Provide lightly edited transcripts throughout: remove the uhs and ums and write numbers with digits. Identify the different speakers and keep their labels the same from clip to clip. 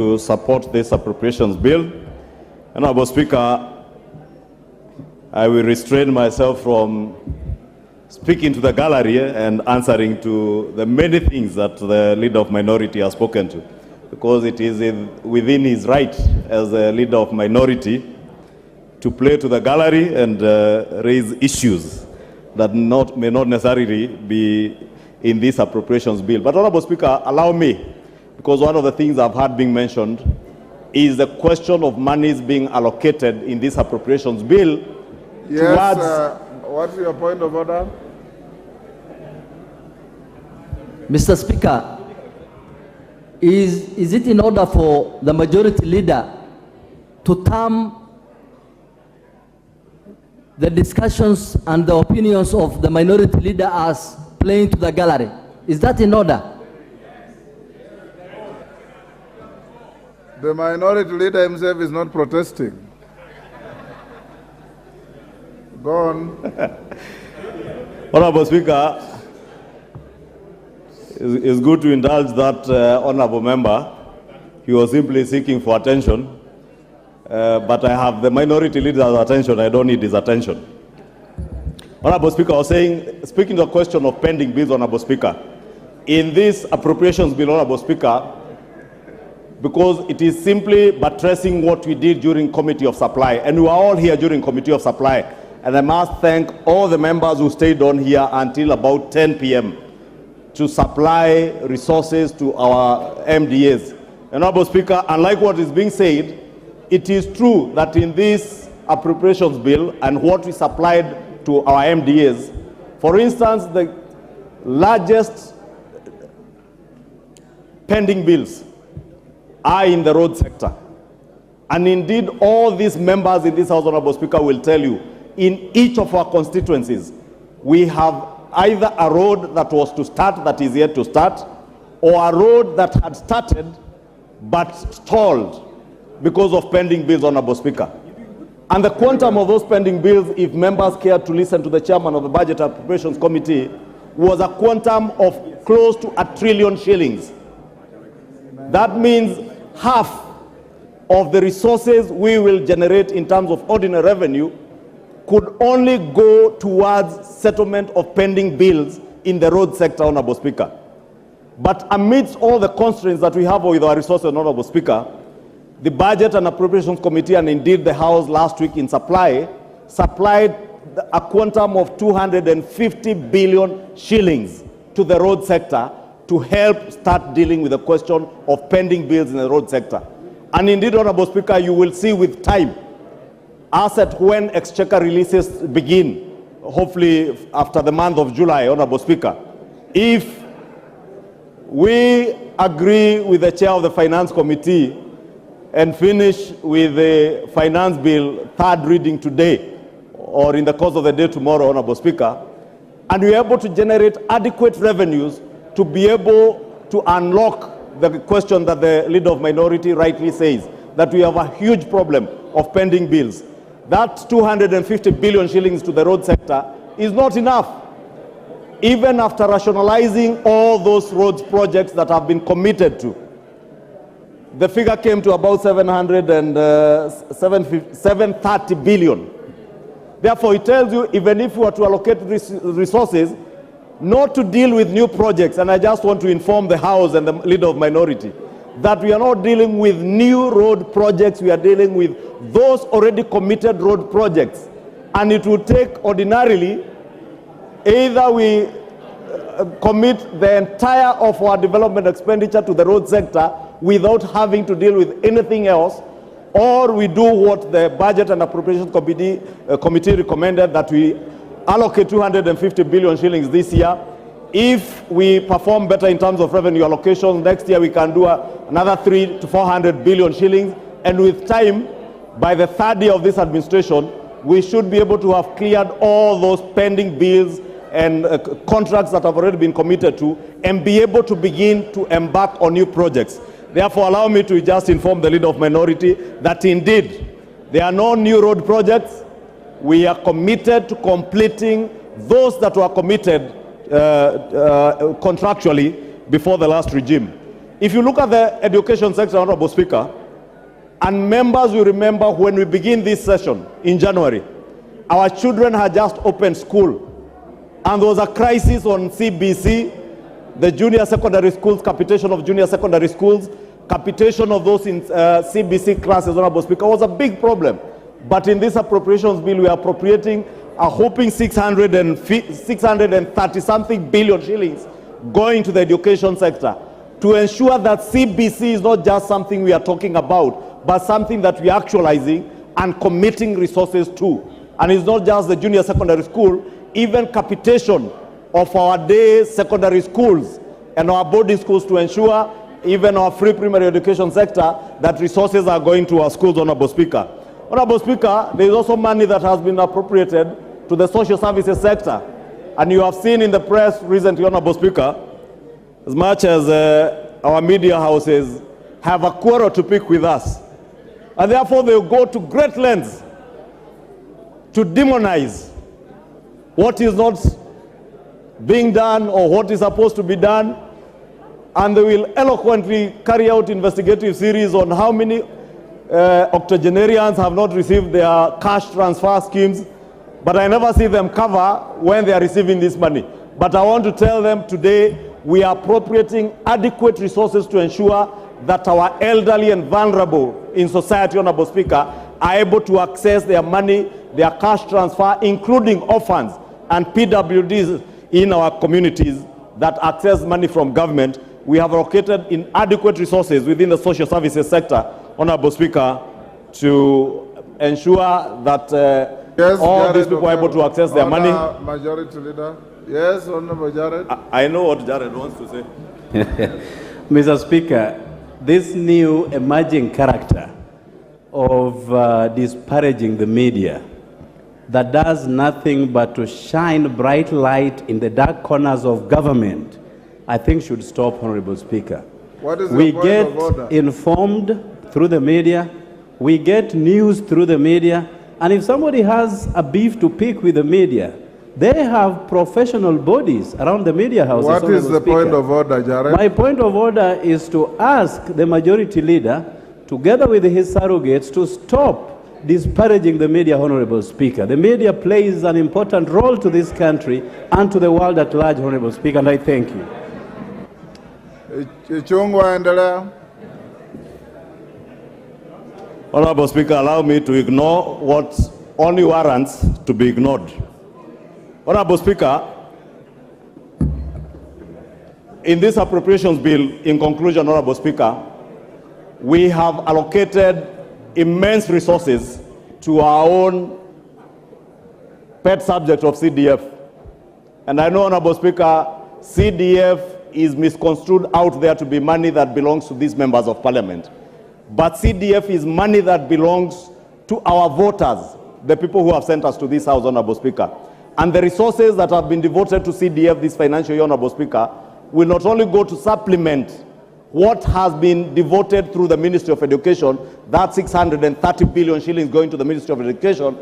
Speaker 1: to support this appropriations bill. Honorable Speaker, I will restrain myself from speaking to the gallery and answering to the many things that the leader of minority has spoken to, because it is within his right as a leader of minority to play to the gallery and raise issues that may not necessarily be in this appropriations bill. But Honorable Speaker, allow me, because one of the things I've heard being mentioned is the question of monies being allocated in this appropriations bill.
Speaker 2: Yes, what's your point of order?
Speaker 3: Mr. Speaker, is it in order for the majority leader to term the discussions and the opinions of the minority leader as playing to the gallery? Is that in order?
Speaker 2: The minority leader himself is not protesting. Go on.
Speaker 1: Honorable Speaker, it's good to indulge that honorable member. He was simply seeking for attention, but I have the minority leader's attention. I don't need his attention. Honorable Speaker, I was saying, speaking to the question of pending bills, Honorable Speaker, in this appropriations bill, Honorable Speaker, because it is simply buttressing what we did during Committee of Supply, and we were all here during Committee of Supply, and I must thank all the members who stayed on here until about 10 p.m. to supply resources to our MDAs. Honorable Speaker, unlike what is being said, it is true that in this appropriations bill and what we supplied to our MDAs, for instance, the largest pending bills are in the road sector. And indeed, all these members in this House, Honorable Speaker, will tell you, in each of our constituencies, we have either a road that was to start that is yet to start, or a road that had started but stalled because of pending bills, Honorable Speaker. And the quantum of those pending bills, if members care to listen to the chairman of the Budget Appropriations Committee, was a quantum of close to 1 trillion shillings. That means half of the resources we will generate in terms of ordinary revenue could only go towards settlement of pending bills in the road sector, Honorable Speaker. But amidst all the constraints that we have with our resources, Honorable Speaker, the Budget and Appropriations Committee, and indeed the House last week in supplied a quantum of 250 billion shillings to the road sector to help start dealing with the question of pending bills in the road sector. And indeed, Honorable Speaker, you will see with time, as at when exchequer releases begin, hopefully after the month of July, Honorable Speaker, if we agree with the chair of the Finance Committee and finish with the finance bill third reading today or in the course of the day tomorrow, Honorable Speaker, and we are able to generate adequate revenues to be able to unlock the question that the leader of minority rightly says, that we have a huge problem of pending bills. That 250 billion shillings to the road sector is not enough. Even after rationalizing all those roads projects that have been committed to, the figure came to about 730 billion. Therefore, it tells you, even if we were to allocate resources, not to deal with new projects, and I just want to inform the House and the leader of minority that we are not dealing with new road projects, we are dealing with those already committed road projects. And it will take ordinarily, either we commit the entire of our development expenditure to the road sector without having to deal with anything else, or we do what the Budget and Appropriations Committee recommended, that we allocate 250 billion shillings this year. If we perform better in terms of revenue allocation, next year we can do another 300 to 400 billion shillings. And with time, by the third year of this administration, we should be able to have cleared all those pending bills and contracts that have already been committed to, and be able to begin to embark on new projects. Therefore, allow me to just inform the leader of minority that indeed there are no new road projects. We are committed to completing those that were committed contractually before the last regime. If you look at the education sector, Honorable Speaker, and members will remember when we begin this session in January, our children had just opened school, and there was a crisis on CBC, the junior secondary schools, capitation of junior secondary schools, capitation of those in CBC classes, Honorable Speaker, was a big problem. But in this appropriations bill, we are appropriating a whopping 630-something billion shillings going to the education sector to ensure that CBC is not just something we are talking about, but something that we are actualizing and committing resources to. And it's not just the junior secondary school, even capitation of our day secondary schools and our boarding schools to ensure even our free primary education sector that resources are going to our schools, Honorable Speaker. Honorable Speaker, there is also money that has been appropriated to the social services sector. And you have seen in the press recently, Honorable Speaker, as much as our media houses have a quarrel to pick with us, and therefore they will go to great lengths to demonize what is not being done or what is supposed to be done, and they will eloquently carry out investigative series on how many octogenarians have not received their cash transfer schemes, but I never see them cover when they are receiving this money. But I want to tell them today, we are appropriating adequate resources to ensure that our elderly and vulnerable in society, Honorable Speaker, are able to access their money, their cash transfer, including orphans and PWDs in our communities that access money from government. We have allocated inadequate resources within the social services sector, Honorable Speaker, to ensure that all these people are able to access their money.
Speaker 2: Majority Leader. Yes, Honorable Jared.
Speaker 1: I know what Jared wants to say.
Speaker 4: Mr. Speaker, this new emerging character of disparaging the media that does nothing but to shine bright light in the dark corners of government, I think should stop, Honorable Speaker.
Speaker 2: What is
Speaker 4: We
Speaker 2: your point
Speaker 4: get
Speaker 2: of order?
Speaker 4: informed through the media, we get news through the media, and if somebody has a beef to pick with the media, they have professional bodies around the media houses.
Speaker 2: What is the
Speaker 4: Speaker.
Speaker 2: point of order, Jared?
Speaker 4: My point of order is to ask the majority leader, together with his surrogates, to stop disparaging the media, Honorable Speaker. The media plays an important role to this country and to the world at large, Honorable Speaker, and I thank you.
Speaker 2: Ichungwa, endelea.
Speaker 1: Honorable Speaker, allow me to ignore what only warrants to be ignored. Honorable Speaker, in this appropriations bill, in conclusion, Honorable Speaker, we have allocated immense resources to our own pet subject of CDF. And I know, Honorable Speaker, CDF is misconstrued out there to be money that belongs to these members of parliament. But CDF is money that belongs to our voters, the people who have sent us to this house, Honorable Speaker. And the resources that have been devoted to CDF this financial year, Honorable Speaker, will not only go to supplement what has been devoted through the Ministry of Education, that 630 billion shillings going to the Ministry of Education,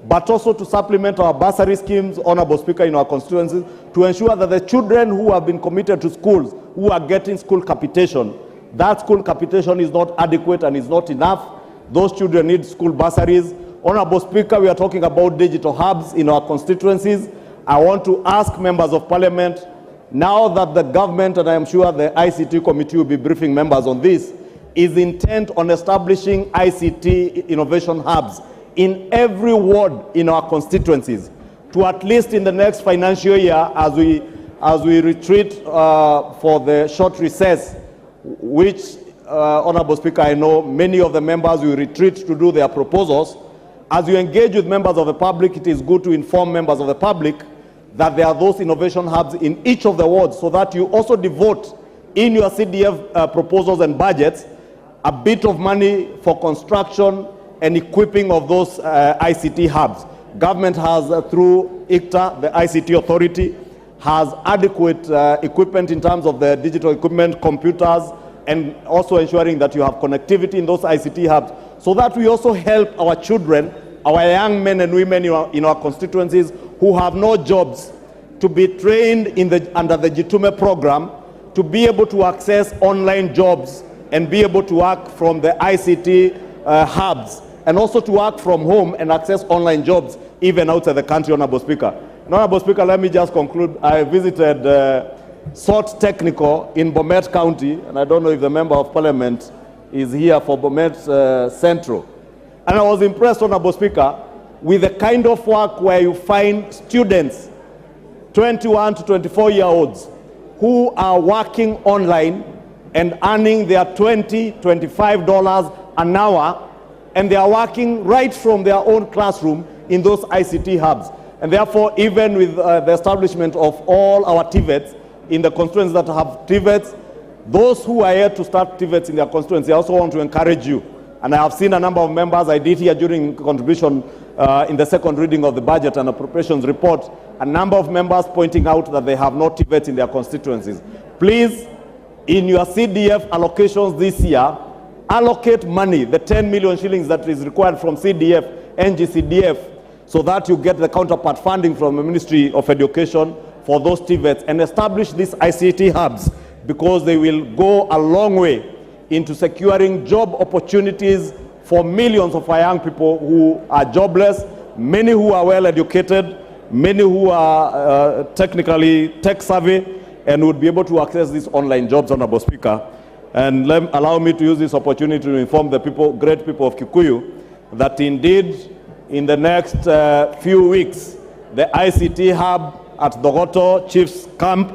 Speaker 1: but also to supplement our bursary schemes, Honorable Speaker, in our constituencies, to ensure that the children who have been committed to schools, who are getting school capitation, that school capitation is not adequate and is not enough. Those children need school bursaries. Honorable Speaker, we are talking about digital hubs in our constituencies. I want to ask members of parliament, now that the government, and I am sure the ICT committee will be briefing members on this, is intent on establishing ICT innovation hubs in every ward in our constituencies, to at least in the next financial year, as we retreat for the short recess, which, Honorable Speaker, I know many of the members will retreat to do their proposals. As you engage with members of the public, it is good to inform members of the public that there are those innovation hubs in each of the wards, so that you also devote in your CDF proposals and budgets a bit of money for construction and equipping of those ICT hubs. Government has, through ICTA, the ICT authority, has adequate equipment in terms of the digital equipment, computers, and also ensuring that you have connectivity in those ICT hubs, so that we also help our children, our young men and women in our constituencies who have no jobs, to be trained under the Jitume program, to be able to access online jobs and be able to work from the ICT hubs, and also to work from home and access online jobs even outside the country, Honorable Speaker. And Honorable Speaker, let me just conclude. I visited SOT Technical in Bomet County, and I don't know if the Member of Parliament is here for Bomet Central. And I was impressed, Honorable Speaker, with the kind of work where you find students, 21 to 24-year-olds, who are working online and earning their $20, $25 an hour, and they are working right from their own classroom in those ICT hubs. And therefore, even with the establishment of all our TVETs in the constituencies that have TVETs, those who are yet to start TVETs in their constituency, I also want to encourage you. And I have seen a number of members, I did here during contribution in the second reading of the budget and appropriations report, a number of members pointing out that they have no TVETs in their constituencies. Please, in your CDF allocations this year, allocate money, the 10 million shillings that is required from CDF, NGCDF, so that you get the counterpart funding from the Ministry of Education for those TVETs, and establish these ICT hubs, because they will go a long way into securing job opportunities for millions of our young people who are jobless, many who are well educated, many who are technically tech savvy, and would be able to access these online jobs, Honorable Speaker. And allow me to use this opportunity to inform the people, great people of Kikuyu, that indeed in the next few weeks, the ICT hub at Dogoto Chief's Camp,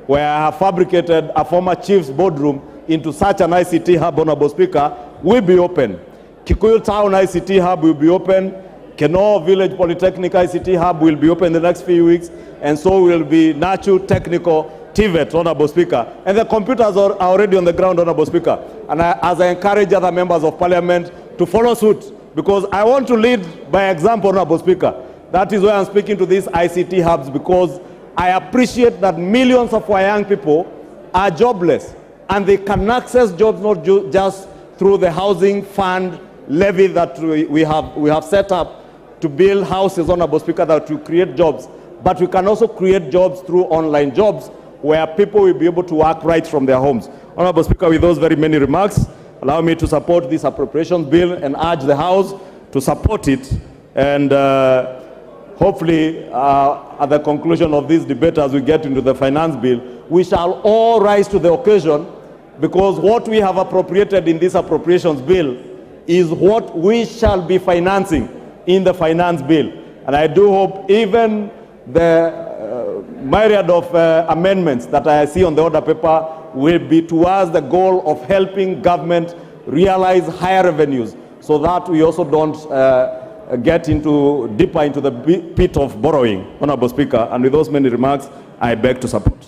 Speaker 1: where I have fabricated a former chief's boardroom into such an ICT hub, Honorable Speaker, will be open. Kikuyu Town ICT hub will be open. Keno Village Polytechnic ICT hub will be open in the next few weeks, and so will be Nachu Technical TVET, Honorable Speaker. And the computers are already on the ground, Honorable Speaker. And as I encourage other members of Parliament to follow suit, because I want to lead by example, Honorable Speaker. That is why I'm speaking to these ICT hubs, because I appreciate that millions of our young people are jobless, and they can access jobs not just through the housing fund levy that we have set up to build houses, Honorable Speaker, that will create jobs, but we can also create jobs through online jobs where people will be able to work right from their homes. Honorable Speaker, with those very many remarks, allow me to support this appropriations bill and urge the House to support it. And hopefully, at the conclusion of this debate, as we get into the finance bill, we shall all rise to the occasion, because what we have appropriated in this appropriations bill is what we shall be financing in the finance bill. And I do hope even the myriad of amendments that I see on the order paper will be towards the goal of helping government realize higher revenues, so that we also don't get deeper into the pit of borrowing, Honorable Speaker. And with those many remarks, I beg to support.